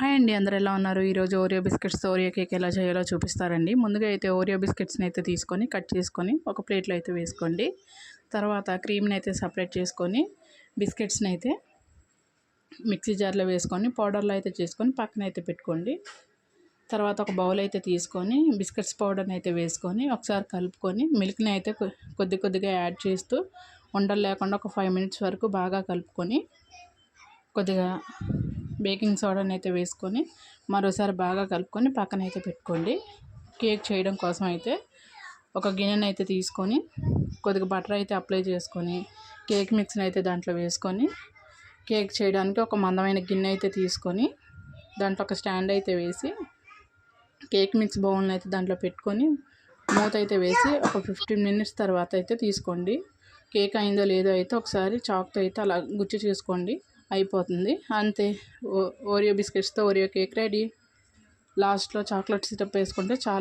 Hi అండి, అందరూ ఎలా ఉన్నారు? ఈరోజు ఓరియో బిస్కెట్స్తో ఓరియో కేక్ ఎలా చేయాలో చూపిస్తారండి. ముందుగా అయితే ఓరియో బిస్కెట్స్ని అయితే తీసుకొని కట్ చేసుకొని ఒక ప్లేట్లో అయితే వేసుకోండి. తర్వాత క్రీమ్ని అయితే సపరేట్ చేసుకొని బిస్కెట్స్ని అయితే మిక్సీ జార్లో వేసుకొని పౌడర్లో అయితే చేసుకొని పక్కన అయితే పెట్టుకోండి. తర్వాత ఒక బౌల్ అయితే తీసుకొని బిస్కెట్స్ పౌడర్ని అయితే వేసుకొని ఒకసారి కలుపుకొని మిల్క్ని అయితే కొద్దిగా యాడ్ చేస్తూ ఉండలు లేకుండా ఒక 5 మినిట్స్ వరకు బాగా కలుపుకొని కొద్దిగా బేకింగ్ సోడాని అయితే వేసుకొని మరోసారి బాగా కలుపుకొని పక్కన అయితే పెట్టుకోండి. కేక్ చేయడం కోసం అయితే ఒక గిన్నెని అయితే తీసుకొని కొద్దిగా బటర్ అయితే అప్లై చేసుకొని కేక్ మిక్స్ని అయితే దాంట్లో వేసుకొని కేక్ చేయడానికి ఒక మందమైన గిన్నె అయితే తీసుకొని దాంట్లో ఒక స్టాండ్ అయితే వేసి కేక్ మిక్స్ బౌల్ని అయితే దాంట్లో పెట్టుకొని మూత అయితే వేసి ఒక 15 మినిట్స్ తర్వాత అయితే తీసుకోండి. కేక్ అయిందో లేదో అయితే ఒకసారి చాక్తో అయితే అలా గుచ్చి చేసుకోండి, అయిపోతుంది అంతే. ఓరియో బిస్కెట్స్తో ఓరియో కేక్ రెడీ. లాస్ట్లో చాక్లెట్ సిరప్ వేసుకుంటే చాలా